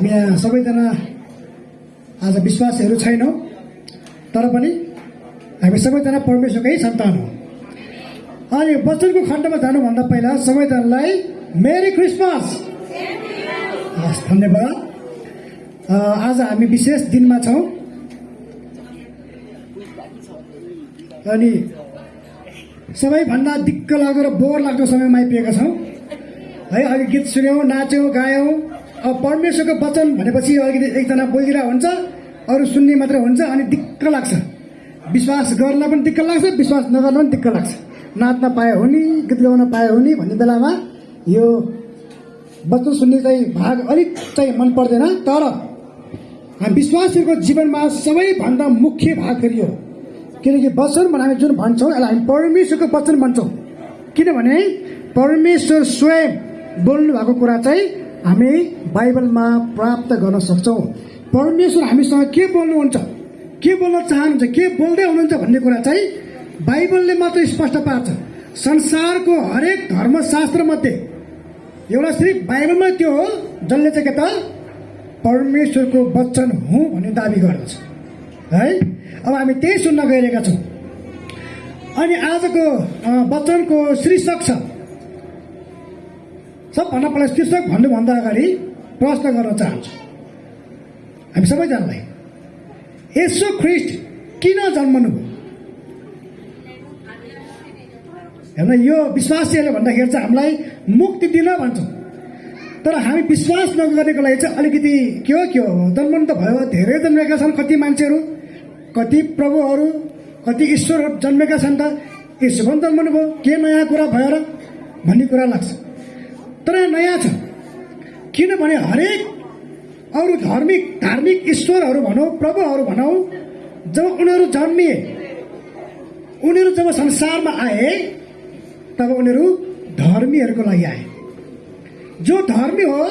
हामी यहाँ सबैजना आज विश्वासीहरू छैनौँ, तर पनि हामी सबैजना परमेश्वरकै सन्तान हौँ। अनि वचनको खण्डमा जानुभन्दा पहिला सबैजनालाई मेरी क्रिसमस। हस्, धन्यवाद। आज हामी विशेष दिनमा छौँ अनि सबैभन्दा दिक्क लाग्दो र बोर लाग्दो समयमा आइपुगेका छौँ है। अघि गीत सुन्यौँ, नाच्यौँ, गायौँ। अब परमेश्वरको वचन भनेपछि अलिकति एकजना बोलिरहेको हुन्छ, अरू सुन्ने मात्र हुन्छ, अनि दिक्क लाग्छ। विश्वास गर्न पनि दिक्क लाग्छ, विश्वास नगर्न पनि दिक्क लाग्छ। नाच्न पाए हुने, गीत गाउन पाए हुने भन्ने बेलामा यो वचन सुन्ने चाहिँ भाग अलिक चाहिँ मन पर्दैन। तर हामी विश्वासीहरूको जीवनमा सबैभन्दा मुख्य भाग फेरि हो, किनकि वचन भने हामी जुन भन्छौँ यसलाई हामी परमेश्वरको वचन भन्छौँ। किनभने परमेश्वर स्वयं बोल्नु भएको कुरा चाहिँ हामी बाइबलमा प्राप्त गर्न सक्छौँ। परमेश्वर हामीसँग के बोल्नुहुन्छ, के बोल्न चाहनुहुन्छ, के बोल्दै हुनुहुन्छ भन्ने कुरा चाहिँ बाइबलले मात्र स्पष्ट पार्छ। संसारको हरेक धर्मशास्त्रमध्ये एउटा सिर्फ बाइबलमा त्यो हो जसले चाहिँ के त परमेश्वरको वचन हुँ भन्ने दाबी गर्दछ है। अब हामी त्यही सुन्न गइरहेका छौँ। अनि आजको वचनको शीर्षक छ, सबभन्दा पहिला शीर्षक भन्नुभन्दा अगाडि प्रश्न गर्न चाहन्छु हामी सबैजनालाई, येशू ख्रीष्ट किन जन्मनुभयो? हेर्न, यो विश्वासीहरूले भन्दाखेरि चाहिँ हामीलाई मुक्ति दिन भन्छौँ, तर हामी विश्वास नगर्नेको लागि चाहिँ अलिकति के हो जन्मनु त भयो। धेरै जन्मेका छन् कति मान्छेहरू, कति प्रभुहरू, कति ईश्वरहरू जन्मेका छन्। त यसो पनि जन्मनु भयो, के नयाँ कुरा भयो र भन्ने कुरा लाग्छ। तर नयाँ छ, किनभने हरेक अरू धार्मिक ईश्वरहरू भनौँ, प्रभुहरू भनौँ, जब उनीहरू जन्मिए, उनीहरू जब संसारमा आए तब उनीहरू धर्मीहरूको लागि आए। जो धर्मी हो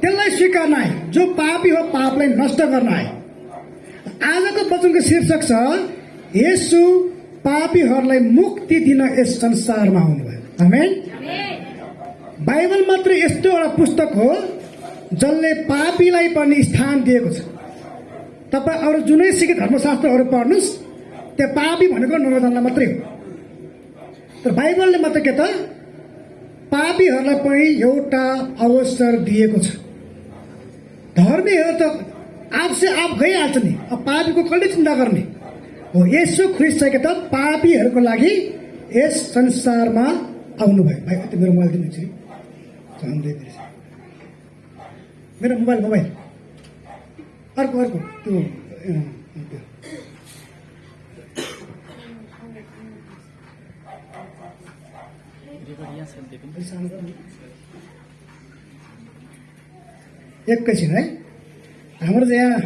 त्यसलाई स्वीकार्न आए, जो पापी हो पापलाई नष्ट गर्न आए। आजको वचनको शीर्षक छ, येशू पापीहरूलाई मुक्ति दिन यस संसारमा आउनुभयो। आमेन। बाइबल मात्र यस्तो एउटा पुस्तक हो जसले पापीलाई पनि स्थान दिएको छ। तपाईँ अरू जुनै सिके धर्मशास्त्रहरू पढ्नुहोस्, त्यो पापी भनेको नरजानलाई मात्रै हो। तर बाइबलले मात्र के त पापीहरूलाई पनि एउटा अवसर दिएको छ। धर्मीहरू त आफसे आफ गइहाल्छ नि, अब पापीको कसले चिन्ता गर्ने हो। येशू ख्रीष्ट चाहिँ के त पापीहरूको लागि यस संसारमा आउनुभयो। भाइ त्यो मेरो मोबाइल दिनुहुन्छ कि मेरो मोबाइल अर्को त्यो एकैछिन है। हाम्रो चाहिँ यहाँ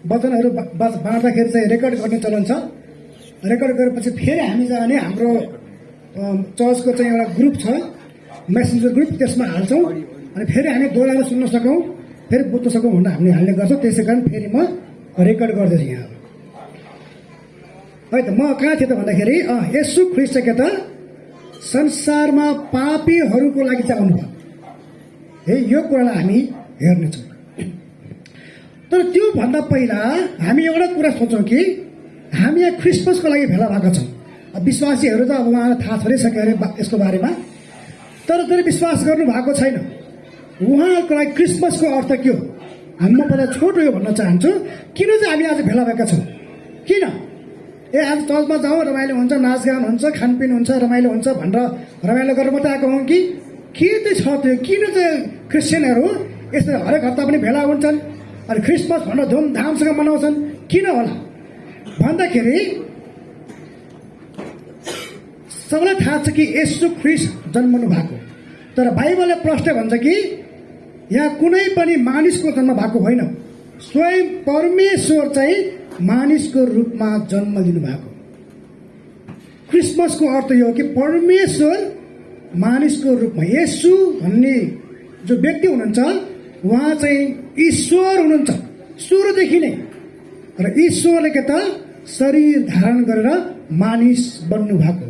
वचनहरू बाँड्दाखेरि चाहिँ रेकर्ड गर्ने चलन छ। रेकर्ड गरेपछि फेरि हामी जाने हाम्रो चर्चको चाहिँ एउटा ग्रुप छ, मेसेन्जर ग्रुप, त्यसमा हाल्छौँ। अनि फेरि हामी दोहोऱ्याएर सुन्न सकौँ, फेरि बुझ्न सकौँ भनेर हामीले हाल्ने गर्छौँ। त्यसै कारण फेरि म रेकर्ड गर्दैछु यहाँ है। त म कहाँ थिएँ त भन्दाखेरि येशू ख्रीष्ट के त संसारमा पापीहरूको लागि चाहिँ आउनुभयो है। यो कुरालाई हामी हेर्नेछौँ। तर त्योभन्दा पहिला हामी एउटा कुरा सोचौँ कि हामी यहाँ क्रिसमसको लागि भेला भएका छौँ। विश्वासीहरू त अब उहाँलाई थाहा छोडिसक्यो अरे यसको बारेमा, तर विश्वास गर्नु भएको छैन। उहाँहरूको लागि क्रिसमसको अर्थ के हो? हामी पहिला छोटो यो भन्न चाहन्छु, किन चाहिँ हामी आज भेला भएका छौँ? किन आज चर्चमा जाउँ, रमाइलो हुन्छ, नाचगान हुन्छ, खानपिन हुन्छ, रमाइलो हुन्छ भनेर रमाइलो गरेर मात्रै आएको हौँ कि के चाहिँ छ त्यो? किन चाहिँ क्रिस्चियनहरू यस्तो हरेक हप्ता पनि भेला हुन्छन् अनि क्रिसमस भनेर धुमधामसँग मनाउँछन्? किन होला भन्दाखेरि सबैलाई थाहा छ कि येशू ख्रीष्ट जन्मनु भएको, तर बाइबलले प्रश्न भन्छ कि यहाँ कुनै पनि मानिसको जन्म भएको होइन, स्वयं परमेश्वर चाहिँ मानिसको रूपमा जन्म लिनु भएको। क्रिसमसको अर्थ यो हो कि परमेश्वर मानिसको रूपमा, येशू भन्ने जो व्यक्ति हुनुहुन्छ उहाँ चाहिँ ईश्वर हुनुहुन्छ सुरुदेखि नै, र ईश्वरले के त शरीर धारण गरेर मानिस बन्नु भएको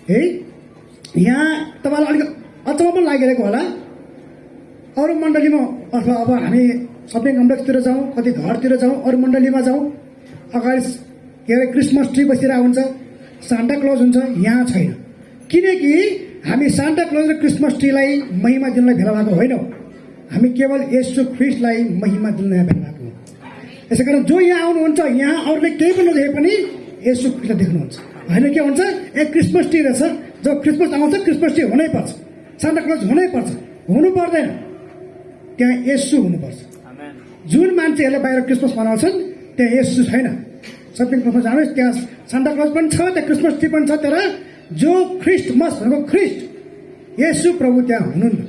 है। यहाँ तपाईँलाई अलिक अचम्म पनि लागिरहेको होला, अरू मण्डलीमा अथवा अब हामी सपिङ कम्प्लेक्सतिर जाउँ, कति घरतिर जाउँ, अरू मण्डलीमा जाउँ, अगाडि के अरे क्रिसमस ट्री बसिरहेको हुन्छ, सान्टा क्लज हुन्छ। यहाँ छैन, किनकि हामी सान्टा क्लज र क्रिसमस ट्रीलाई महिमा दिनलाई भेला भएको होइनौँ। हामी केवल येशू ख्रीष्टलाई महिमा दिन भेला भएको हो। यसै कारण जो यहाँ आउनुहुन्छ, यहाँ अरूले केही पनि नदेखे पनि येशू ख्रीष्टलाई देख्नुहुन्छ। होइन के हुन्छ, ए क्रिसमस ट्री रहेछ, जब क्रिसमस आउँछ क्रिसमस ट्री हुनैपर्छ, सान्टा क्लज हुनैपर्छ, हुनु पर्दैन, त्यहाँ येशू हुनुपर्छ। जुन मान्छेहरूले बाहिर क्रिसमस मनाउँछन् त्यहाँ येशू छैन। सपिङ कम्प्लेक्स जानुहोस्, त्यहाँ सान्टा क्लज पनि छ, त्यहाँ क्रिसमस ट्री पनि छ, तर जो ख्रिस्टमस भनेको ख्रिस्ट येशू प्रभु त्यहाँ हुनुहुन्न।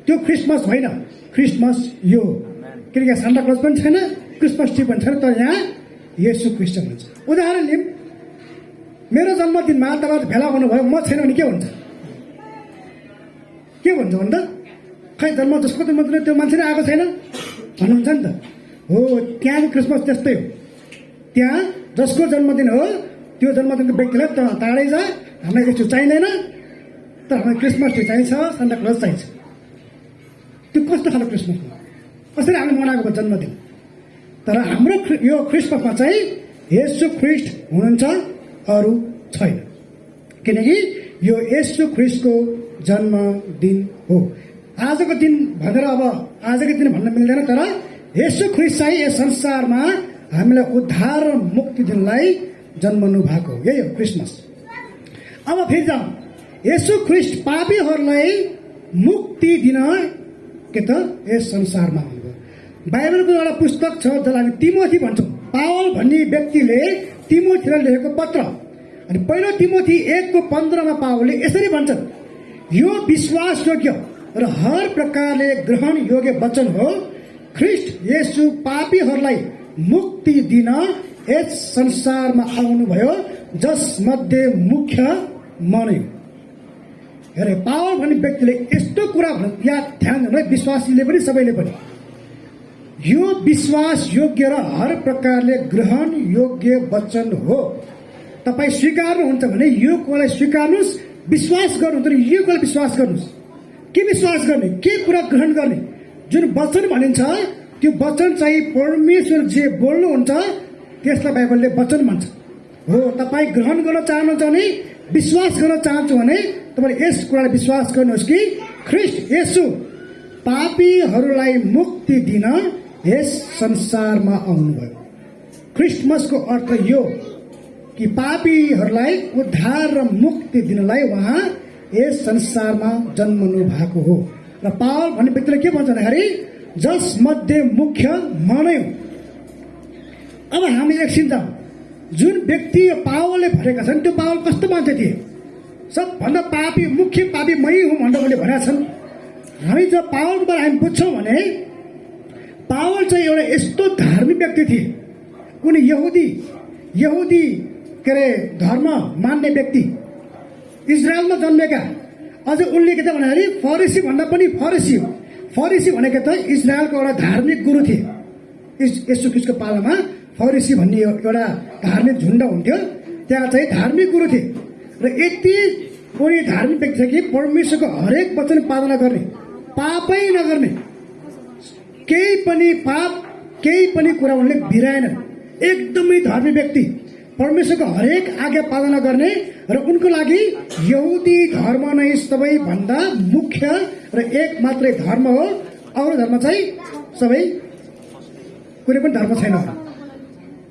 त्यो क्रिसमस होइन, क्रिसमस यो, किनकि सान्टा क्लज पनि छैन, क्रिसमस ट्री पनि छैन, तर यहाँ येशू ख्रिस्ट हुन्छ। उदाहरण लिऊँ, मेरो जन्मदिनमा तपाईँहरू भेला हुनुभयो, म छैन भने के हुन्छ? के भन्छ भन्दा खै जन्म जसको जन्मदिन त्यो मान्छे नै आएको छैन भन्नुहुन्छ नि त। हो, त्यहाँको क्रिसमस त्यस्तै हो। त्यहाँ जसको जन्मदिन हो त्यो जन्मदिनको व्यक्तिलाई टाढै जा, हामीलाई यस्तो चाहिँदैन, तर हामीलाई क्रिसमस ट्री चाहिन्छ, सान्टा क्लज चाहिन्छ। त्यो कस्तो खालको क्रिसमस हो? कसरी हामीले मनाएको जन्मदिन? तर हाम्रो यो क्रिसमसमा चाहिँ येशू ख्रीष्ट हुनुहुन्छ, अरू छैन, किनकि यो येशू ख्रीष्टको जन्मदिन हो। आजको दिन भनेर अब आजको दिन भन्न मिल्दैन, तर येशू ख्रीष्ट चाहिँ यस संसारमा हामीलाई उद्धार र मुक्ति दिनलाई जन्मनु भएको हो। यही हो क्रिसमस। अब फेरि जाउँ, येशू ख्रीष्ट पापीहरूलाई मुक्ति दिन के त यस संसारमा आउनुभयो। बाइबलको एउटा पुस्तक छ जसलाई हामी तिमोथी भन्छौँ। पावल भन्ने व्यक्तिले तिमोथीलाई लेखेको पत्र, अनि पहिलो तिमोथी 1:15 पावलले यसरी भन्छन्, यो विश्वासयोग्य र हर प्रकारले ग्रहण योग्य वचन हो, ख्रीष्ट येशू पापीहरूलाई मुक्ति दिन यस संसारमा आउनुभयो, जसमध्ये मुख्य म नै हो। हेरे, पावल भन्ने व्यक्तिले यस्तो कुरा यहाँ ध्यान दिनु, विश्वासीले पनि सबैले पनि, यो विश्वास योग्य र हर प्रकारले ग्रहण योग्य वचन हो। तपाईँ स्वीकार्नुहुन्छ भने यो कुरालाई स्वीकार्नुहोस्, विश्वास गर्नुहुन्छ भने यो कुरालाई विश्वास गर्नुहोस्। के विश्वास गर्ने, के कुरा ग्रहण गर्ने? जुन वचन भनिन्छ त्यो वचन चाहिँ परमेश्वर जे बोल्नुहुन्छ त्यसलाई बाइबलले वचन भन्छ। हो, तपाईँ ग्रहण गर्न चाहनुहुन्छ भने, विश्वास गर्न चाहन्छु भने तपाईँले यस कुरालाई विश्वास गर्नुहोस् कि ख्रीष्ट येशू पापीहरूलाई मुक्ति दिन यस संसारमा आउनुभयो। क्रिसमसको अर्थ यो कि पापीहरूलाई उद्धार र मुक्ति दिनलाई उहाँ यस संसारमा जन्मनु भएको हो। र पावल भन्ने व्यक्तिले के भन्छ भन्दाखेरि, जसमध्ये मुख्य म नै हो। अब हामी एकछिन जाउँ, जुन व्यक्ति पावलले भनेका छन् त्यो पावल कस्तो मान्छे थिए? सबभन्दा पापी, मुख्य पापी मै हुँ भनेर उनले भनेका छन्। हामी जब पावलबाट हामी बुझ्छौँ भने पावल चाहिँ एउटा यस्तो धार्मिक व्यक्ति थिए। उनी यहुदी के अरे धर्म मान्ने व्यक्ति, इजरायलमा जन्मेका। अझ उनले के त भन्दाखेरि फरिसी भन्दा पनि फरिसी हो। फरिसी भनेको त इजरायलको एउटा धार्मिक गुरु थिए। येशू ख्रीष्टको पालामा फरिसी भन्ने एउटा धार्मिक झुन्ड हुन्थ्यो, त्यहाँ चाहिँ धार्मिक गुरु थिए। र यति उनी धार्मिक व्यक्ति थियो कि परमेश्वरको हरेक वचन पालना गर्ने, पापै नगर्ने, केही पनि पाप, केही पनि कुरा उनले बिराएन। एकदमै धार्मिक व्यक्ति, परमेश्वरको हरेक आज्ञा पालना गर्ने, र उनको लागि यहुदी धर्म नै सबैभन्दा मुख्य र एक मात्रै धर्म हो। अरू धर्म चाहिँ सबै कुनै पनि धर्म छैन।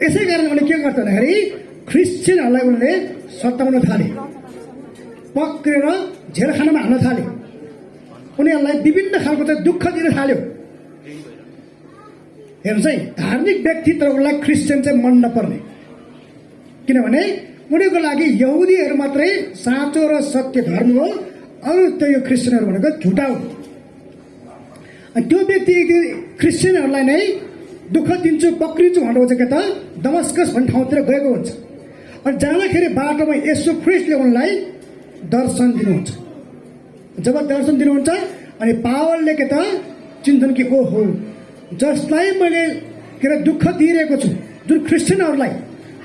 यसै कारण उनले के गर्छ भन्दाखेरि क्रिस्चियनहरूलाई उनले सताउन थाले, पक्रेर झेलखानामा हाल्न थाले, उनीहरूलाई विभिन्न खालको चाहिँ दुःख दिन थाल्यो। हेर्नुहोस् है, धार्मिक व्यक्ति तर उनलाई क्रिस्चियन चाहिँ मन नपर्ने, किनभने उनीहरूको लागि यहुदीहरू मात्रै साँचो र सत्य धर्म हो, अरू त्यो यो क्रिस्चियनहरू भनेको झुटा हो। अनि त्यो व्यक्ति क्रिस्चियनहरूलाई नै दुःख दिन्छु, पक्रिन्छु भनेर चाहिँ के त दमस्कस भन्ने ठाउँतिर गएको हुन्छ। अनि जाँदाखेरि बाटोमा येशू ख्रीष्टले उनलाई दर्शन दिनुहुन्छ। जब दर्शन दिनुहुन्छ अनि पावलले के त चिन्छन् कि ओहो, जसलाई मैले के अरे दुःख दिइरहेको छु, जुन क्रिस्चियनहरूलाई,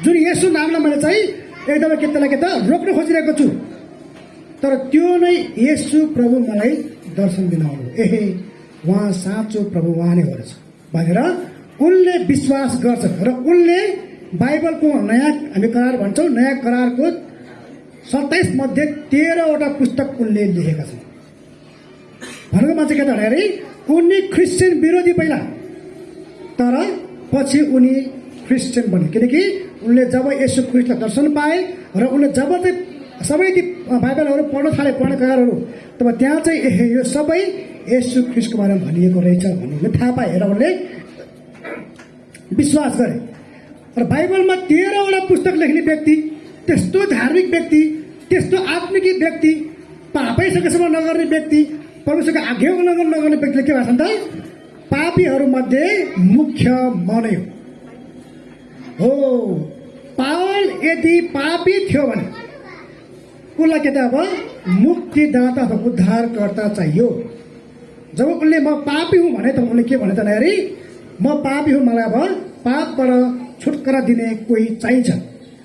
जुन येशू नामलाई मैले चाहिँ एकदमै के त रोक्न खोजिरहेको छु, तर त्यो नै येशू प्रभु मलाई दर्शन दिनु आउनु। उहाँ साँचो प्रभु उहाँ नै हो रहेछ भनेर उनले विश्वास गर्छ र उनले बाइबलको नयाँ हामी करार भन्छौँ, नयाँ करारको 27 मध्ये 13वटा पुस्तक उनले लेखेका छन्। भनेको मान्छे के त भन्दाखेरि उनी क्रिस्चियन विरोधी पहिला, तर पछि उनी क्रिस्चियन बने, किनकि उनले जब येशू ख्रीष्टलाई दर्शन पाए र उनले जब चाहिँ सबै ती बाइबलहरू पढ्न थाले पढ्नेकारहरू, तब त्यहाँ चाहिँ यो सबै येशू ख्रीष्टको बारेमा भनिएको रहेछ भन्ने थाहा पाए र उनले विश्वास गरे। र बाइबलमा 13वटा पुस्तक लेख्ने व्यक्ति, त्यस्तो धार्मिक व्यक्ति, त्यस्तो आत्मिक व्यक्ति, पापै सकेसम्म नगर्ने व्यक्ति, परमेश्वरको आज्ञा उल्लङ्घन नगर्ने व्यक्तिले के भन्छ त पापीहरूमध्ये मुख्य म नै हो। पावल यदि पापी थियो भने उसलाई के त अब मुक्तिदाता अथवा उद्धारकर्ता चाहियो। जब उनले म पापी हुँ भने त उनले के भने त भन्दाखेरि म पापी हुँ, मलाई अब पापबाट छुटकारा दिने कोही चाहिन्छ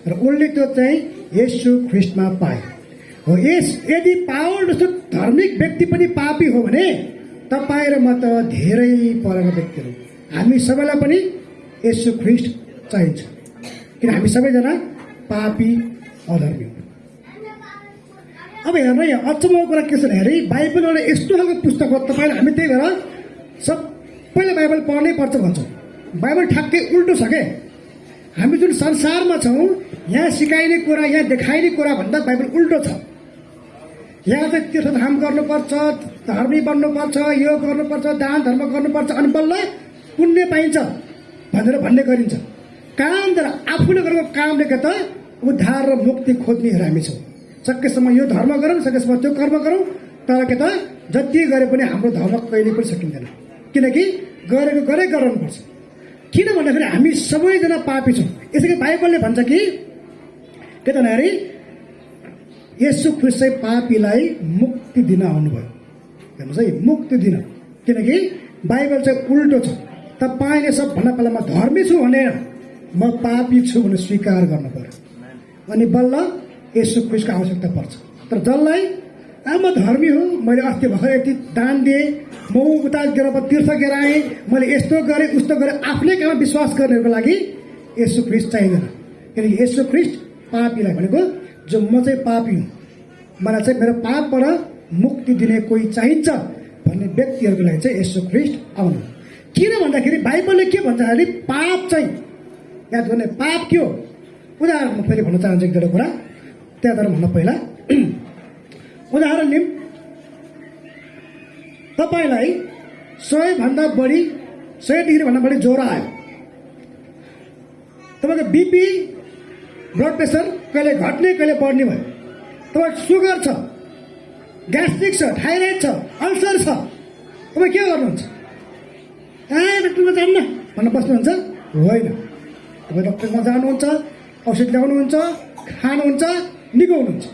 र उनले त्यो चाहिँ येशू ख्रीष्टमा पाए हो। यदि पावल जस्तो धार्मिक व्यक्ति पनि पापी हो भने तपाईँ र म त धेरै परका व्यक्तिहरू, हामी सबैलाई पनि येशू ख्रीष्ट चाहिन्छ, किन हामी सबैजना पापी अधर्मी। अब हेर्नु यहाँ अचम्मको कुरा के छ भन्दाखेरि बाइबल एउटा यस्तो खालको पुस्तक हो, तपाईँले हामी त्यही भएर सबैले बाइबल पढ्नै पर्छ भन्छौँ। बाइबल ठ्याक्कै उल्टो छ के, हामी जुन संसारमा छौँ यहाँ सिकाइने कुरा, यहाँ देखाइने कुरा भन्दा बाइबल उल्टो छ। यहाँ चाहिँ तीर्थधाम गर्नुपर्छ, धर्मी बन्नुपर्छ, यो गर्नुपर्छ, दान धर्म गर्नुपर्छ, अनि बल्ल पुण्य पाइन्छ भनेर भन्ने गरिन्छ। काम तर आफूले गरेको कामले के त उद्धार र मुक्ति खोज्नेहरू हामी छौँ। सकेसम्म यो धर्म गरौँ, सकेसम्म त्यो कर्म गरौँ, तर के त जति गरे पनि हाम्रो धर्म कहिले पनि सकिँदैन, किनकि गरेको गरे गराउनुपर्छ। किन भन्दाखेरि हामी सबैजना पापी छौँ। यसैले बाइबलले भन्छ कि के त भन्दाखेरि येशू ख्रीष्ट चाहिँ पापीलाई मुक्ति दिन आउनुभयो। हेर्नुहोस् है, मुक्ति दिन, किनकि बाइबल चाहिँ उल्टो छ। तपाईँले सबभन्दा पहिला म धर्मी छु भनेर म पापी छु भनेर स्वीकार गर्नु पर्यो, अनि बल्ल येशू ख्रीष्टको आवश्यकता पर्छ। तर जसलाई म धर्मी हुँ, मैले अस्ति भर्खर यति दान दिएँ, म उता गएर तीर्थ गराएँ, मैले यस्तो गरेँ उस्तो गरेँ, आफ्नै काममा विश्वास गर्नेहरूको लागि येशू ख्रीष्ट चाहिँदैन। किनकि येशू ख्रीष्ट पापीलाई भनेको जो म चाहिँ पापी हुँ, मलाई चाहिँ मेरो पापबाट मुक्ति दिने कोही चाहिन्छ भन्ने व्यक्तिहरूको लागि चाहिँ येशू ख्रीष्ट आउनु। किन भन्दाखेरि बाइबलले के भन्छ भने पाप चाहिँ याद गर्ने, पाप के हो? उदाहरण म फेरि भन्न चाहन्छु एक दुईवटा कुरा, त्यहाँबाट भन्न पहिला उदाहरण लिउँ। तपाईँलाई 100 डिग्रीभन्दा बढी ज्वरो आयो, तपाईँको बिपी ब्लड प्रेसर कहिले घट्ने कहिले बढ्ने भयो, तपाईँको सुगर छ, ग्यास्ट्रिक छ, थाइरोइड छ, अल्सर छ, तपाईँ के गर्नुहुन्छ? डक्टरमा जान्न भन्न बस्नुहुन्छ? होइन, तपाईँ डक्टरमा जानुहुन्छ, औषध ल्याउनुहुन्छ, खानुहुन्छ, निको हुनुहुन्छ।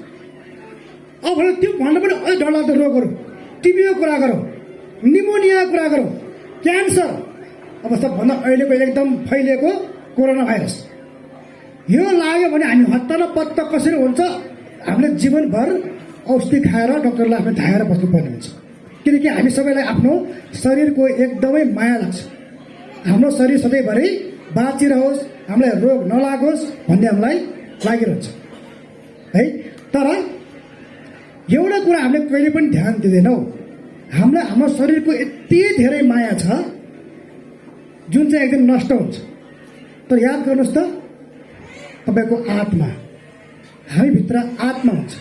अब भने त्यो भन्नु पनि अझै डरलाग्दो रोगहरू, टिबीको कुरा गरौँ, निमोनियाको कुरा गरौँ, क्यान्सर, अब सबभन्दा अहिलेको एकदम फैलिएको कोरोना भाइरस, यो लाग्यो भने हामी हत्ता र पत्ता कसरी हुन्छ? हामीले जीवनभर औषधि खाएर डक्टरलाई आफ्नो धाएर बस्नुपर्ने हुन्छ, किनकि हामी सबैलाई आफ्नो शरीरको एकदमै माया लाग्छ। हाम्रो शरीर सधैँभरि बाँचिरहोस्, हामीलाई रोग नलागोस् भन्ने हामीलाई लागिरहन्छ है। तर एउटा कुरा हामीले कहिले पनि ध्यान दिँदैनौँ, हामीलाई हाम्रो शरीरको यति धेरै माया छ जुन चाहिँ एकदम नष्ट हुन्छ। तर याद गर्नुहोस् त, तपाईँको आत्मा, हामीभित्र आत्मा हुन्छ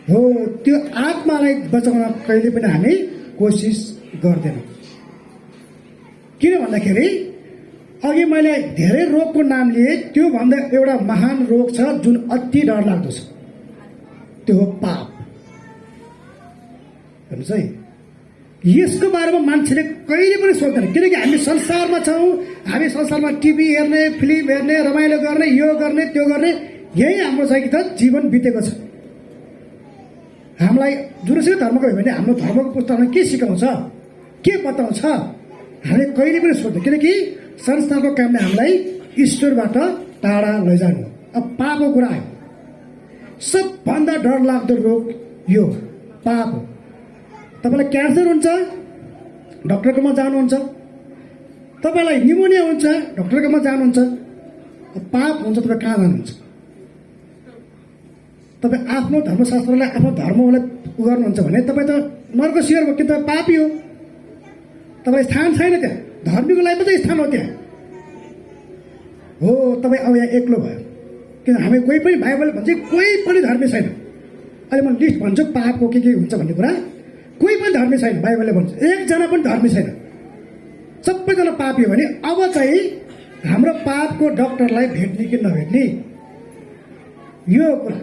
हो, त्यो आत्मालाई बचाउन कहिले पनि हामी कोसिस गर्दैनौँ। किन भन्दाखेरि अघि मैले धेरै रोगको नाम लिएँ, त्योभन्दा एउटा महान रोग छ जुन अति डरलाग्दो छ, त्यो हो पाप। हेर्नुहोस् है, यसको बारेमा मान्छेले कहिले पनि सोच्दैन, किनकि हामी संसारमा छौँ, हामी संसारमा टिभी हेर्ने, फिल्म हेर्ने, रमाइलो गर्ने, यो गर्ने त्यो गर्ने, यही हाम्रो चाहिँ कि त जीवन बितेको छ। हामीलाई जुनसुकै धर्मको हो भने हाम्रो धर्मको पुस्तकमा के सिकाउँछ, के बताउँछ, हामीले कहिले पनि सोध्दैन, किनकि संसारको कामले हामीलाई ईश्वरबाट टाढा लैजानु। अब पापको कुरा आयो, सबभन्दा डरलाग्दो रोग यो पाप हो। तपाईँलाई क्यान्सर हुन्छ, डक्टरकोमा जानुहुन्छ, तपाईँलाई निमोनिया हुन्छ डक्टरकोमा जानुहुन्छ, पाप हुन्छ तपाईँ कहाँ जानुहुन्छ? तपाईँ आफ्नो धर्मशास्त्रलाई आफ्नो धर्मलाई गर्नुहुन्छ भने तपाईँ त नर्क सियर भयो कि तपाईँ पापी हो। तपाईँ स्थान छैन त्यहाँ, धर्मीको लागि मात्रै स्थान हो त्यहाँ हो। तपाईँ अब यहाँ एक्लो भयो किन हामी कोही पनि बाइबल भन्छ कोही पनि धर्मी छैन। अहिले म लिस्ट भन्छु पापको के हुन्छ भन्ने कुरा, कोही पनि धर्मी छैन। बाइबलले भन्छ एकजना पनि धर्मी छैन, सबैजना पापी हो भने अब चाहिँ हाम्रो पापको डक्टरलाई भेट्ने कि नभेट्ने यो कुरा।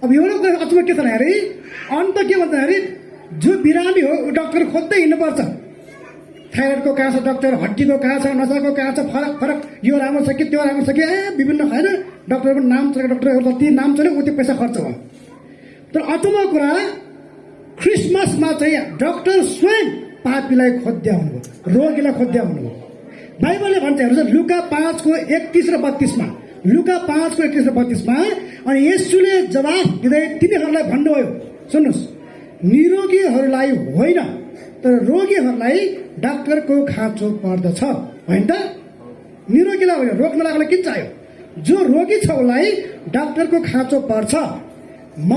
अब एउटा कुरा अचम्म के छ अरे अन्त के भन्छ अरे जो बिरामी हो ऊ डक्टर खोज्दै हिँड्नुपर्छ। थाइरोइडको कहाँ छ डक्टर, हड्डीको कहाँ छ, नसाको कहाँ छ, फरक फरक यो राम्रो छ कि त्यो राम्रो छ कि विभिन्न होइन डक्टरको नाम छ। डक्टरहरू जति नाम चल्यो उति पैसा खर्च भयो। तर अचम्म कुरा क्रिसमसमा चाहिँ डक्टर स्वयं पापीलाई खोज्याउनु भयो, रोगीलाई खोज्याउनु भयो। बाइबलले भन्छ हेर्नुहोस् लुका 5:31 र 32मा, लुका 5:31 र 32मा अनि येशूले जवाफ दिँदै तिनीहरूलाई भन्नुभयो, सुन्नुहोस्, निरोगीहरूलाई होइन तर रोगीहरूलाई डाक्टरको खाँचो पर्दछ। होइन त? निरोगीलाई होइन, रोग नलाग्नेलाई किन चाहियो? जो रोगी छ उसलाई डाक्टरको खाँचो पर्छ। म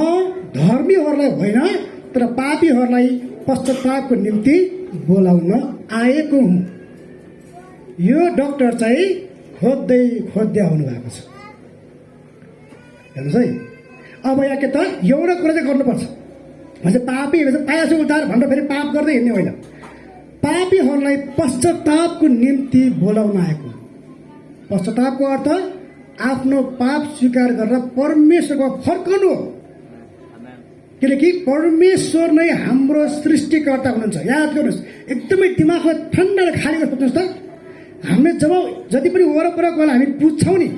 धर्मीहरूलाई होइन तर पापीहरूलाई पश्चातापको निम्ति बोलाउन आएको हुँ। यो डक्टर चाहिँ खोज्दै आउनु भएको छ। हेर्नुहोस् है, अब यहाँ के त एउटा कुरा चाहिँ गर्नुपर्छ भन्छ पापी पाएछु उद्धार भनेर फेरि पाप गर्दै हिँड्ने होइन। पापीहरूलाई पश्चातापको निम्ति बोलाउन आएको। पश्चातापको अर्थ आफ्नो पाप स्वीकार गरेर परमेश्वरको फर्कनु हो। किनकि परमेश्वर नै हाम्रो सृष्टिकर्ता हुनुहुन्छ। याद गर्नुहोस्, एकदमै दिमागमा ठन्डा खाली गरेर सोच्नुहोस् त, हामीले जब जति पनि वरपर गएर हामी पुज्छौँ नि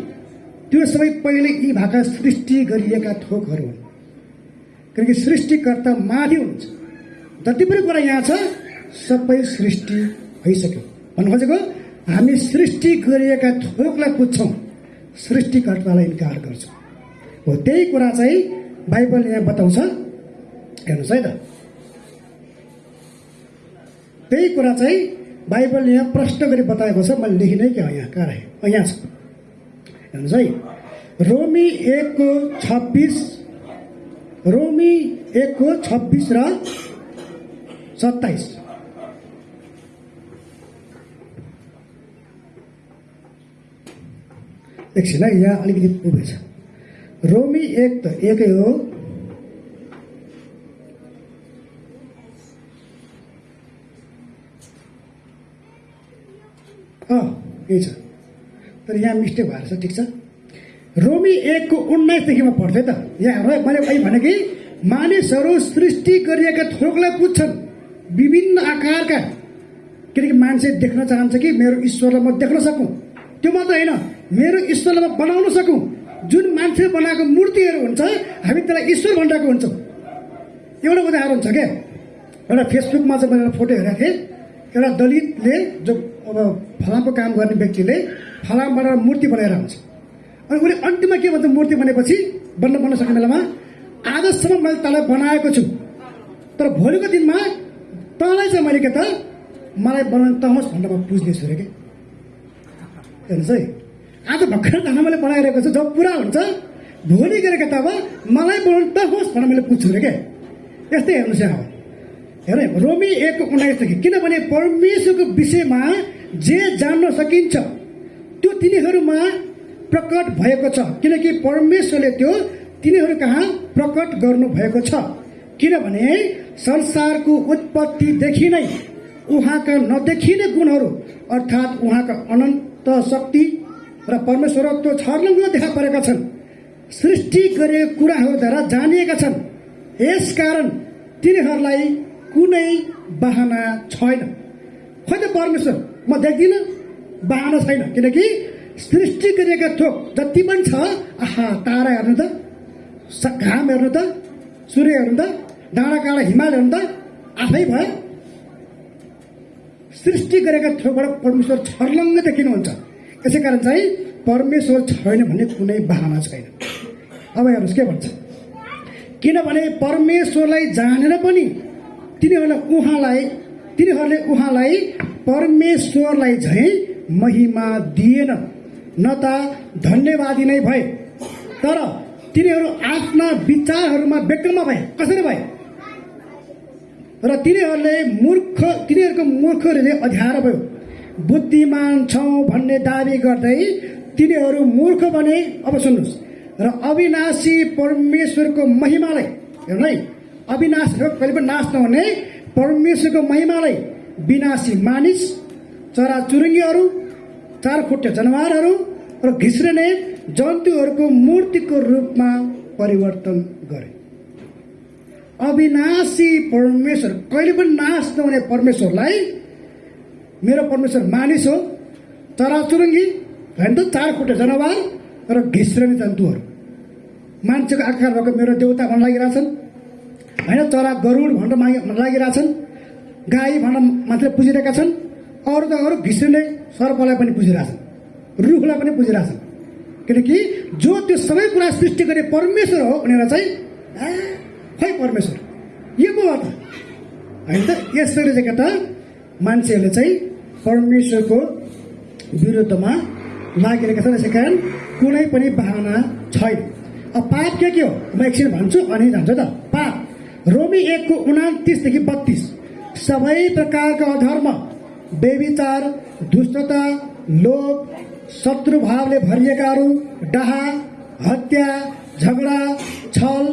त्यो सबै पहिले यी भाका सृष्टि गरिएका थोकहरू हुन्। किनकि सृष्टिकर्ता माथि हुनुहुन्छ। जति पनि कुरा यहाँ छ सबै सृष्टि भइसक्यो भन्नु खोजेको। हामी सृष्टि गरिएका थोकलाई पुज्छौँ, सृष्टिकर्तालाई इन्कार गर्छौँ। हो त्यही कुरा चाहिँ बाइबलले यहाँ बताउँछ। हेर्नुहोस् है त, त्यही कुरा चाहिँ बाइबलले यहाँ प्रश्न गरी बताएको छ। मैले लेखिनै क्या यहाँ कहाँ राखेँ, यहाँ छ हेर्नुहोस् है। रोमी 1:26 र 27 एकछिन है, यहाँ अलिकति उभिन्छ। रोमी 1 त एकै हो, यही छ तर यहाँ मिस्टेक भएर छ। ठिक छ, रोमी 1:19 म पढ्थेँ त। यहाँ मैले भने कि मानिसहरू सृष्टि गरिएका थोकलाई पुज्छन्, विभिन्न आकारका। किनकि मान्छे देख्न चाहन्छ कि मेरो ईश्वरलाई म देख्न सकूँ। त्यो मात्र होइन, मेरो ईश्वरलाई म बनाउन सकूँ। जुन मान्छे बनाएको मूर्तिहरू हुन्छ हामी त्यसलाई ईश्वर भनिरहेको हुन्छौँ। एउटा उदाहरण हुन्छ क्या, एउटा फेसबुकमा चाहिँ मैले फोटो हेरेको थिएँ। एउटा दलितले जो अब फलामको काम गर्ने व्यक्तिले फलामबाट मूर्ति बनाएर आउँछ। अनि उसले अन्तिममा के भन्छ, मूर्ति बनेपछि बन्न सक्ने बेलामा आजसम्म मैले तँलाई बनाएको छु तर भोलिको दिनमा तँलाई चाहिँ मैले के त मलाई बनाउनु त होस् भनेर म पुज्नेछु अरे के। हेर्नुहोस् है, आज भर्खर ताना मैले बनाइरहेको छु, जब पुरा हुन्छ भोलि गएर के त अब मलाई बनाउनु त होस् भनेर मैले पुज्छु अरे के। यस्तै हेर्नुहोस् यहाँ हेर रोमी 1:19 किनभने परमेश्वरको विषयमा जे जान्न सकिन्छ त्यो तिनीहरूमा प्रकट भएको छ, किनकि परमेश्वरले त्यो तिनीहरू कहाँ प्रकट गर्नु भएको छ। किनभने संसारको उत्पत्तिदेखि नै उहाँका नदेखिने गुणहरू अर्थात् उहाँका अनन्त शक्ति र परमेश्वरत्व छर्लङ्ग देखा परेका छन्, सृष्टि गरिएका कुराहरूद्वारा जानिएका छन्। यसकारण तिनीहरूलाई कुनै बहाना छैन। खोइ त परमेश्वर म देख्दिनँ, बहाना छैन। किनकि सृष्टि गरिएका थोक जति पनि छ, आहा तारा हेर्नु त, घाम हेर्नु त, सूर्य हेर्नु त, डाँडा काँडा हिमाल हेर्नु त, आफै भयो। सृष्टि गरेका थोकबाट परमेश्वर छर्लङ्ग देखिनुहुन्छ। यसै कारण चाहिँ परमेश्वर छैन भन्ने कुनै बहाना छैन। अब हेर्नुहोस् के भन्छ, किनभने परमेश्वरलाई जानेर पनि तिनीहरूले उहाँलाई तिनीहरूले उहाँलाई परमेश्वरलाई झैँ महिमा दिएन, न त धन्यवादी नै भए, तर तिनीहरू आफ्ना विचारहरूमा व्यक्तमा भए। कसरी भए? र तिनीहरूको मूर्ख हृदय अध्यारो भयो। बुद्धिमान छौँ भन्ने दावी गर्दै तिनीहरू मूर्ख बने। अब सुन्नुहोस्, र अविनाशी परमेश्वरको महिमालाई, हेर्नु है, अविनाशी कहिले पनि नाश नहुने परमेश्वरको महिमालाई विनाशी मानिस, चराचुरुङ्गीहरू, चारखुट्टे जनावरहरू र घिस्रिने जन्तुहरूको मूर्तिको रूपमा परिवर्तन गरे। अविनाशी परमेश्वर, कहिले पनि नाश नहुने परमेश्वरलाई मेरो परमेश्वर मानिस हो, चराचुरुङ्गी होइन त, चारखुट्टे जनावर र घिस्रिने जन्तुहरू, मान्छेको आकार भएको मेरो देवता भन्न लागिरहेछन् होइन, चरा गरुड भनेर लागिरहेछन्, गाई भनेर मान्छेले पुजिरहेका छन्, अरू त अरू घिस्रिने सर्पलाई पनि पुजिरहेछन्, रुखलाई पनि पुजिरहेछन्। किनकि जो त्यो सबै कुरा सृष्टि गर्ने परमेश्वर हो भनेर चाहिँ खै परमेश्वर यो पो हो त होइन त। यसरी चाहिँ त मान्छेहरूले चाहिँ परमेश्वरको विरुद्धमा लागिरहेका छन्। यसै कारण कुनै पनि भावना छैन। अब पाप के हो म एकछिन भन्छु अनि जान्छ त। पाप रोमी 1:29-32 सबै प्रकारका अधर्म, व्यभिचार, दुष्टता, लोभ, शत्रुभावले भरिएकाहरू, डाहा, हत्या, झगडा, छल,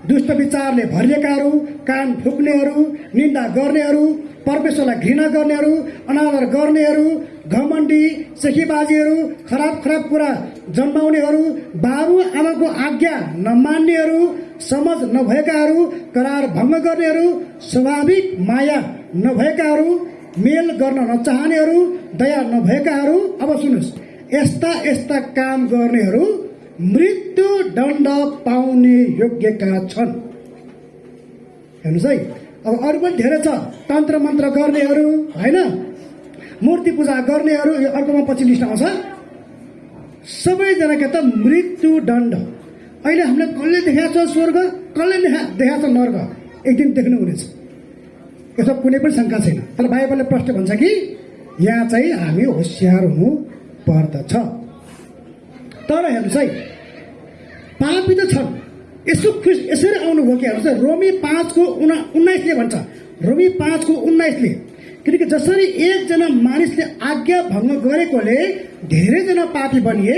दुष्ट विचारले भरिएकाहरू, कान फुक्नेहरू, निन्दा गर्नेहरू, परमेश्वरलाई घृणा गर्नेहरू, अनादर गर्नेहरू, घमण्डी, सेखीबाजीहरू, खराब कुरा जन्माउनेहरू, बाबु आमाको आज्ञा नमान्नेहरू, समझ नभएकाहरू, करार भङ्ग गर्नेहरू, स्वाभाविक माया नभएकाहरू, मेल गर्न नचाहनेहरू, दया नभएकाहरू। अब सुन्नुहोस्, यस्ता काम गर्नेहरू मृत्यु दण्ड पाउने योग्यका छन्। हेर्नुहोस् है, अब अरू पनि धेरै छ, तन्त्र मन्त्र गर्नेहरू होइन, मूर्ति पूजा गर्नेहरू, यो अर्कोमा पछि लिस्ट आउँछ। सबैजनाका त मृत्यु दण्ड। अहिले हामीले कसले देखाएको छ स्वर्ग, कसले देखाएको छ नर्क, एक दिन देख्नु हुनेछ। यसमा कुनै पनि शङ्का छैन। तर बाइबलले प्रश्न भन्छ कि यहाँ चाहिँ हामी होसियार हुनु पर्दछ। तर हेर्नुहोस् है, पापी त छन्, यसो यसरी आउनुभयो कि हेर्नुहोस्, रोमी 5:19 भन्छ, रोमी 5:19, किनकि जसरी एकजना मानिसले आज्ञा भङ्ग गरेकोले धेरैजना पापी बनिए,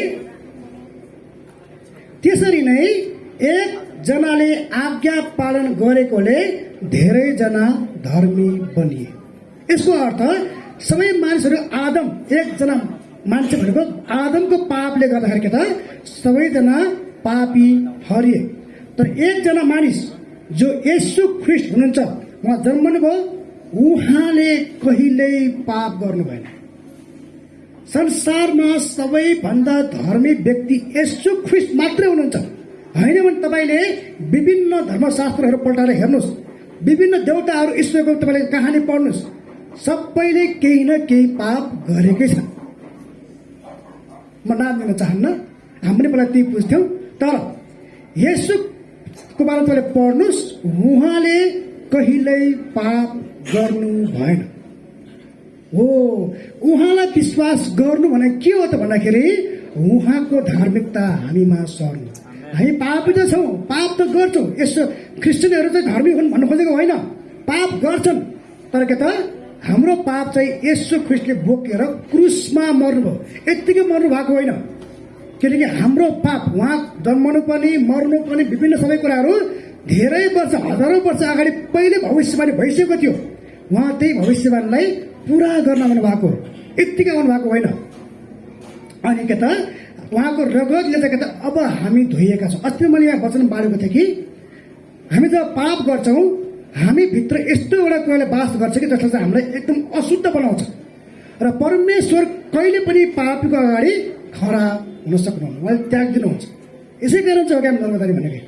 त्यसरी नै एकजनाले आज्ञा पालन गरेकोले धेरैजना धर्मी बनिए। यसको अर्थ सबै मानिसहरू आदम, एकजना मान्छे भनेको आदमको पापले गर्दाखेरि के त सबैजना पापी हरिए। तर एकजना मानिस जो येशू ख्रिस्ट हुनुहुन्छ, उहाँ जन्मनु भयो, उहाँले कहिल्यै पाप गर्नु भएन। संसारमा सबैभन्दा धर्मी व्यक्ति येशू ख्रिस्ट मात्रै हुनुहुन्छ। होइन भने तपाईँले विभिन्न धर्मशास्त्रहरू पल्टाएर हेर्नुहोस्, विभिन्न देवताहरू ईश्वरको तपाईँले कहानी पढ्नुहोस्, सबैले केही न केही पाप गरेकै छ। म नाम दिन चाहन्न, हामीले पहिला त्यही बुझ्थ्यौँ। तर येशूको बारेमा तपाईँले पढ्नुहोस्, उहाँले कहिल्यै पाप गर्नु भएन हो। उहाँलाई विश्वास गर्नु भने के हो त भन्दाखेरि उहाँको धार्मिकता हामीमा सर्नु। हामी पापी त छौँ, पाप त गर्छौँ। यसो क्रिस्चियनहरू चाहिँ धर्मी हुन् भन्नु खोजेको होइन, पाप गर्छन्। तर के त हाम्रो पाप चाहिँ येशू ख्रिस्टले बोकेर क्रुसमा मर्नुभयो, यत्तिकै मर्नु भएको होइन। किनकि हाम्रो पाप, उहाँ जन्मनु पनि मर्नु पनि विभिन्न सबै कुराहरू धेरै वर्ष, हजारौँ वर्ष अगाडि पहिले भविष्यवाणी भइसकेको थियो। उहाँ त्यही भविष्यवाणीलाई पुरा गर्न आउनु भएको, यत्तिकै आउनु भएको होइन। अनि के त उहाँको रगतले चाहिँ के त अब हामी धोइएका छौँ। अस्ति मैले यहाँ वचन बालेको थिएँ कि हामी जब पाप गर्छौँ, हामी भित्र यस्तो एउटा कुराले वास गर्छ कि जसले चाहिँ हामीलाई एकदम अशुद्ध बनाउँछ। र परमेश्वर कहिले पनि पापीको अगाडि खडा हुन सक्नुहुन्न, उहाँले त्याग दिनुहुन्छ। यसै कारण चाहिँ अगाडि नर्मदारी भनेको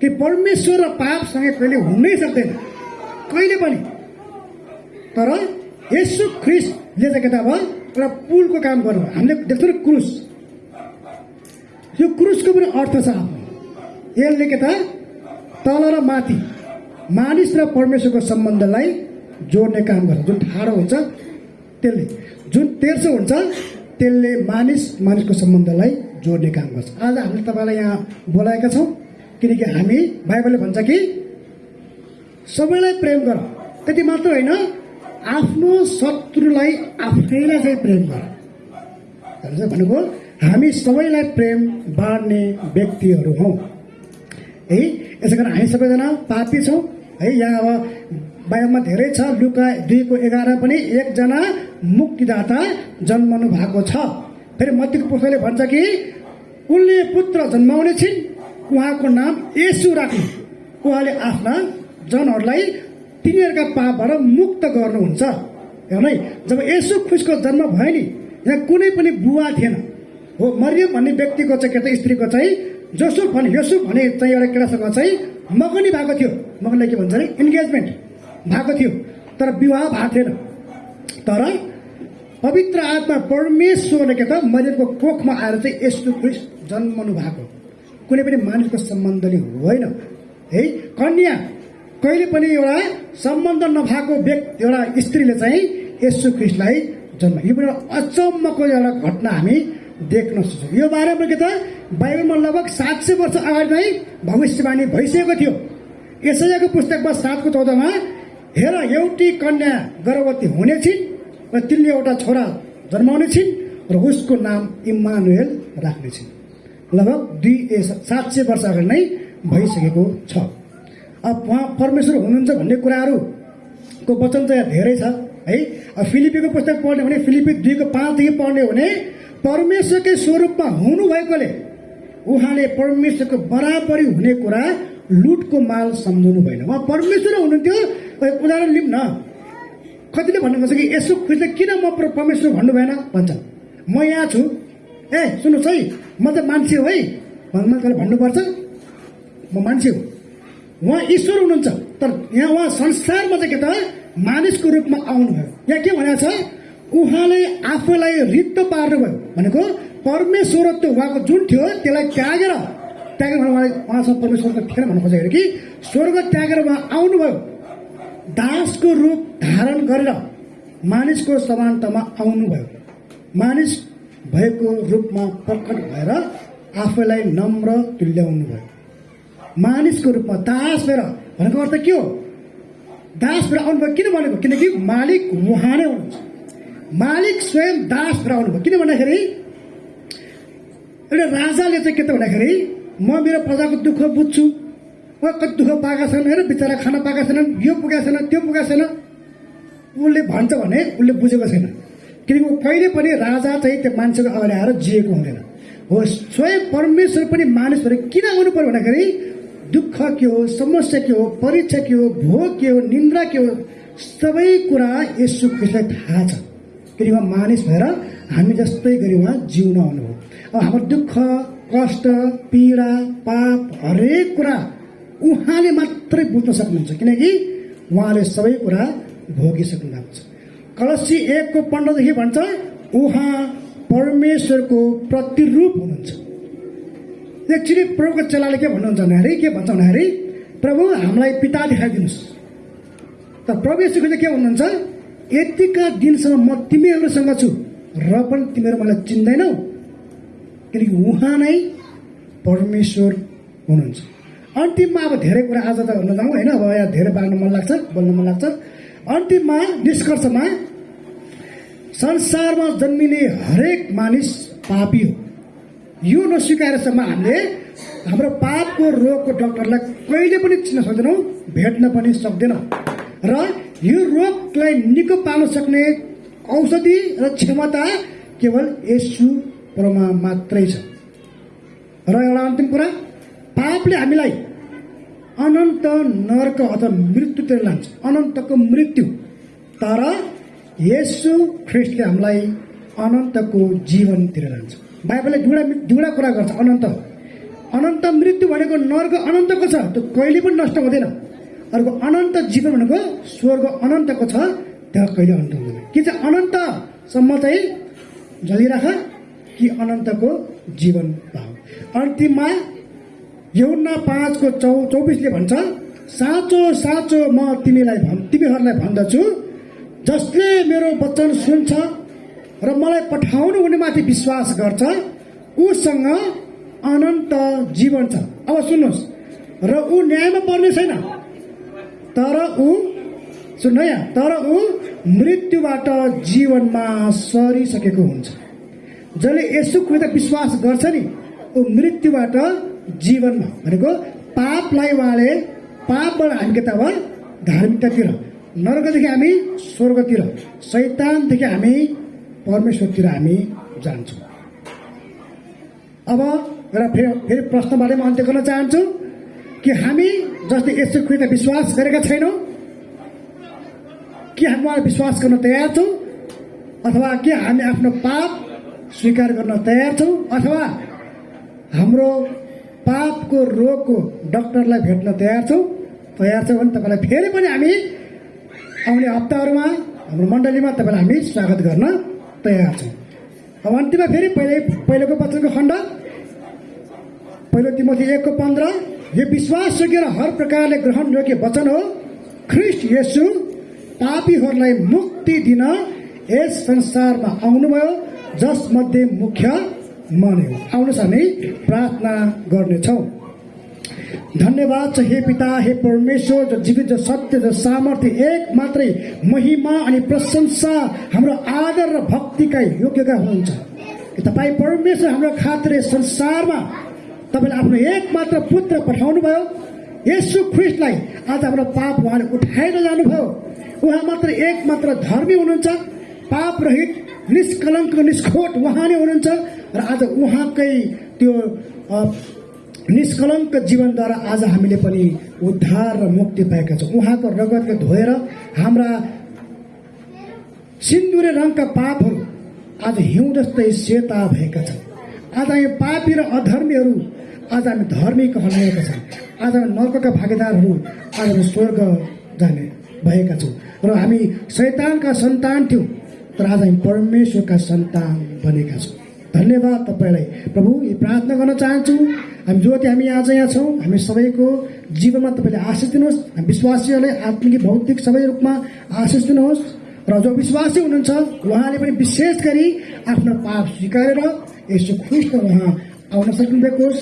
कि परमेश्वर र पापसँग कहिले हुनै सक्दैन, कहिले पनि। तर येशू ख्रिस्टले चाहिँ के त अब एउटा पुलको काम गर्नुभयो। हामीले देख्छौँ नि क्रुस, यो क्रुसको पनि अर्थ छ आफ्नो। यसले के त तल र माथि, मानिस र परमेश्वरको सम्बन्धलाई जोड्ने काम गर्छ। जुन ठाडो हुन्छ त्यसले, जुन तेर्सो हुन्छ त्यसले मानिसको सम्बन्धलाई जोड्ने काम गर्छ। आज हामीले तपाईँलाई यहाँ बोलाएका छौँ किनकि हामी बाइबलले भन्छ कि सबैलाई प्रेम गर, त्यति मात्र होइन आफ्नो शत्रुलाई आफैलाई चाहिँ प्रेम गर भनेको हामी सबैलाई प्रेम बाँड्ने व्यक्तिहरू हौँ है। यसै कारण हामी सबैजना पापी छौँ है। यहाँ अब बाइबलमा धेरै छ, लुका 2:11 पनि एकजना मुक्तिदाता जन्मनु भएको छ। फेरि मत्तीको पुस्तकले भन्छ कि उनले पुत्र जन्माउने छिन्, उहाँको नाम येशू राख्नु, उहाँले आफ्ना जनहरूलाई तिनीहरूका पापबाट मुक्त गर्नुहुन्छ। हेर्नु है, जब येशू ख्रिस्टको जन्म भयो नि, यहाँ कुनै पनि बुवा थिएन हो। मरियम भन्ने व्यक्तिको चाहिँ केटा स्त्रीको चाहिँ जोसुफ भने योसुफ भने चाहिँ एउटा केटासँग चाहिँ मगनी भएको थियो। मगनीलाई के भन्छ अरे इन्गेजमेन्ट भएको थियो, तर विवाह भएको थिएन। तर पवित्र आत्मा परमेश्वरले के त मरियमको कोखमा आएर चाहिँ येशू ख्रिस्ट जन्मनु भएको, कुनै पनि मानिसको सम्बन्धले होइन है। कन्या कहिले पनि एउटा सम्बन्ध नभएको व्यक्ति एउटा स्त्रीले चाहिँ येशू ख्रिस्टलाई जन्म, यो पनि अचम्मको एउटा घटना हामी देख्न सक्छौँ। यो बारेमा के त बाइबलमा लगभग 700 वर्ष अगाडि नै भविष्यवाणी भइसकेको थियो। यशायाको पुस्तकमा 7:14 हेर एउटी कन्या गर्भवती हुने छिन् र तिनले एउटा छोरा जन्माउने छिन् र उसको नाम इम्मानुएल राख्ने छिन्। लगभग 700 वर्ष अगाडि नै भइसकेको छ। अब उहाँ परमेश्वर हुनुहुन्छ भन्ने कुराहरूको वचन चाहिँ धेरै छ है। अब फिलिपीको पुस्तक पढ्ने भने फिलिपी 2:5 पढ्ने हो भने परमेश्वरकै स्वरूपमा हुनुभएकोले उहाँले परमेश्वरको बराबरी हुने कुरा लुटको माल सम्झनु भएन। उहाँ परमेश्वर हुनुहुन्थ्यो। उदाहरण लिउँ न, कतिले भन्नुहुन्छ कि येशू ख्रिस्टले किन म परमेश्वर भन्नु भएन भन्छ। म यहाँ छु, ए सुन्नुहोस् है, म त मान्छे हो है भन्नुपर्छ। म मान्छे हो, उहाँ ईश्वर हुनुहुन्छ, तर यहाँ उहाँ संसारमा चाहिँ के त मानिसको रूपमा आउनुभयो। यहाँ के भनेको छ, उहाँले आफूलाई रित्तो पार्नुभयो भनेको परमेश्वरत्व उहाँको जुन थियो त्यसलाई त्यागेर उहाँसँग परमेश्वर त थिएन भन्नु खोजेको कि स्वर्ग त्यागेर उहाँ आउनुभयो। दासको रूप धारण गरेर मानिसको समानतामा आउनुभयो। मानिस भएको रूपमा प्रकट भएर आफैलाई नम्र तुल्याउनु भयो। मानिसको रूपमा दास भएर भनेको अर्थ के हो? दास भएर आउनुभयो। किन भनेको? किनकि मालिक उहाँ नै हुनुहुन्छ। मालिक स्वयं दास भएर आउनुभयो। किन भन्दाखेरि एउटा राजाले चाहिँ के त भन्दाखेरि म मेरो प्रजाको दुःख बुझ्छु, कति दुःख पाएका छन् हेर, बिचरा खाना पाएका छैनन्, यो पुगेको छैन, त्यो पुगेको छैन, उसले भन्छ भने उसले बुझेको छैन। किनकि कहिले पनि राजा चाहिँ त्यो मान्छेको अगाडि आएर जिएको हुँदैन हो। स्वयं परमेश्वर पनि मानिस भएर किन आउनु पर्यो भन्दाखेरि दुःख के हो, समस्या के हो, परीक्षा के हो, भोग के हो, निन्द्रा के हो, सबै कुरा येशू ख्रिस्टलाई थाहा छ। किनकि उहाँ मानिस भएर हामी जस्तै गरी उहाँ जिउन आउनुभयो। अब हाम्रो दुःख, कष्ट, पीडा, पाप हरेक कुरा उहाँले मात्रै बुझ्न सक्नुहुन्छ, किनकि उहाँले सबै कुरा भोगिसक्नु भएको छ। कलसी 1:15 भन्छ उहाँ परमेश्वरको प्रतिरूप हुनुहुन्छ। एक्चुअली प्रभुको चेलाले के भन्नुहुन्छ भन्दाखेरि प्रभु हामीलाई पिता देखाइदिनुहोस्। त प्रभु येशूले के भन्नुहुन्छ, यतिका दिनसम्म म तिमीहरूसँग छु र पनि तिमीहरू मलाई चिन्दैनौ, किनकि उहाँ नै परमेश्वर हुनुहुन्छ। अन्तिममा अब धेरै कुरा आज त भन्न जाउँ होइन, अब यहाँ धेरै बोल्न मन लाग्छ। अन्तिममा निष्कर्षमा संसारमा जन्मिने हरेक मानिस पापी हो। यो नस्वीकारेसम्म हामीले हाम्रो पापको रोगको डक्टरलाई कहिले पनि चिन्न सक्दैनौँ, भेट्न पनि सक्दैनौँ। र यो रोगलाई निको पार्न सक्ने औषधि र क्षमता केवल येशू प्रभुमा मात्रै छ। र एउटा अन्तिम कुरा, पापले हामीलाई अनन्त नरक अथवा मृत्युतिर लान्छ, अनन्तको मृत्यु। तर येशू ख्रिस्टले हामीलाई अनन्तको जीवनतिर लान्छ। बाइबलले दुईवटा कुरा गर्छ, अनन्त मृत्यु भनेको नरक अनन्तको छ, त्यो कहिले पनि नष्ट हुँदैन। अर्को अनन्त जीवन भनेको स्वर्ग अनन्तको छ, त्यहाँ कहिले अनन्त हुँदैन। कि चाहिँ अनन्तसम्म चाहिँ जलिराख कि अनन्तको जीवन पाऊ। अन्तिममा यूहन्ना 5:24 भन्छ साँचो साँचो म तिमीहरूलाई भन्दछु, जसले मेरो वचन सुन्छ र मलाई पठाउनु हुनेमाथि विश्वास गर्छ उसँग अनन्त जीवन छ। अब सुन्नुहोस्, र ऊ न्यायमा पर्ने छैन, तर ऊ मृत्युबाट जीवनमा सरिसकेको हुन्छ। जसले यसो ख्रिस्ट विश्वास गर्छ नि, ऊ मृत्युबाट जीवनमा भनेको पापलाई उहाँले पापबाट हामी के त अब धार्मिकतातिर, नरकदेखि हामी स्वर्गतिर, शैतानदेखि हामी परमेश्वरतिर हामी जान्छौँ। अब एउटा फेरि प्रश्नबारे म अन्त्य गर्न चाहन्छु कि हामी जस्तै यसो ख्रिस्ट विश्वास गरेका छैनौँ, के हामी उहाँलाई विश्वास गर्न तयार छौँ, अथवा के हामी आफ्नो पाप स्वीकार गर्न तयार छौँ, अथवा हाम्रो पापको रोगको डक्टरलाई भेट्न तयार छौँ भने तपाईँलाई फेरि पनि हामी आउने हप्ताहरूमा हाम्रो मण्डलीमा तपाईँलाई हामी स्वागत गर्न तयार छौँ। अब अन्तिममा फेरि पहिलेको वचनको खण्ड 1 तिमोथी 1:15, यो विश्वासयोग्य र हर प्रकारले ग्रहण योग्य वचन हो। ख्रिस्ट येशू पापीहरूलाई मुक्ति दिन यस संसारमा आउनुभयो, जसमध्ये मुख्य म नै हो। आउनुहोस् हामी प्रार्थना गर्नेछौँ। धन्यवाद छ हे पिता, हे परमेश्वर, जो जीवित, जो सत्य, जो सामर्थ्य, एक मात्रै महिमा अनि प्रशंसा, हाम्रो आदर र भक्तिका योग्यका हुनुहुन्छ। तपाईँ परमेश्वर हाम्रो खातिर संसारमा तपाईँले आफ्नो एक मात्र पुत्र पठाउनु भयो, येशू ख्रिस्टलाई। आज हाम्रो पाप उहाँले उठाएर जानुभयो। उहाँ मात्र एक मात्र धर्मी हुनुहुन्छ, पाप रहित, निष्कलङ्क, निष्खोट उहाँ नै हुनुहुन्छ। र आज उहाँकै त्यो निष्कलङ्क जीवनद्वारा आज हामीले पनि उद्धार र मुक्ति पाएका छौँ। उहाँको रगतले धोएर हाम्रा सिन्दुरे रङका पापहरू आज हिउँ जस्तै सेता भएका छन्। आज हामी पापी र अधर्मीहरू आज हामी धर्मी कहलाएका छौँ। आज हामी नर्कका भागीदारहरू आज हामी स्वर्ग जाने भएका छौँ। र हामी शैतानका सन्तान थियौँ, तर आज हामी परमेश्वरका सन्तान बनेका छौँ। धन्यवाद तपाईँलाई प्रभु। यी प्रार्थना गर्न चाहन्छु, हामी जति हामी आज यहाँ छौँ, हामी सबैको जीवनमा तपाईँले आशिष दिनुहोस्। हामी विश्वासीहरूलाई आत्मिक भौतिक सबै रूपमा आशिष दिनुहोस्। र जो विश्वासी हुनुहुन्छ उहाँले पनि विशेष गरी आफ्नो पाप स्वीकारेर यसो ख्रिस्ट उहाँ आउन सक्नुभएको होस्।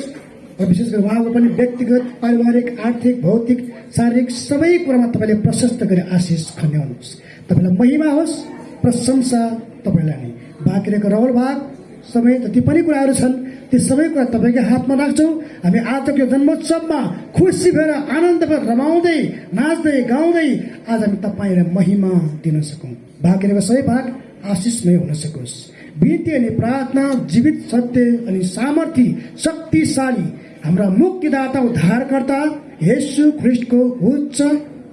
र विशेष गरी उहाँको पनि व्यक्तिगत, पारिवारिक, आर्थिक, भौतिक, शारीरिक सबै कुरामा तपाईँले प्रशस्त गरी आशिष खन्याउनुहोस्। तपाईँलाई महिमा होस्, प्रशंसा तपाईँलाई नै। बाँकी रहेको रहल भाग सबै जति पनि कुराहरू छन् ती सबै कुरा तपाईँकै हातमा राख्छौँ। हामी आजको यो जन्मोत्सवमा खुसी भएर आनन्द भएर रमाउँदै नाच्दै गाउँदै आज हामी तपाईँलाई महिमा दिन सकौँ। बाँकी रहेको सबै भाग आशिषमय हुन सकोस्। बिन्ती अनि प्रार्थना जीवित, सत्य अनि सामर्थ्य, शक्तिशाली हाम्रा मुक्तिदाता उद्धारकर्ता येशू ख्रिस्टको उच्च,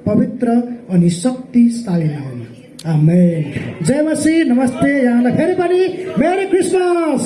पवित्र अनि शक्तिशाली नाममा आमेन। जय मसीह। नमस्ते। यहाँलाई फेरि पनि मेरी क्रिसमस।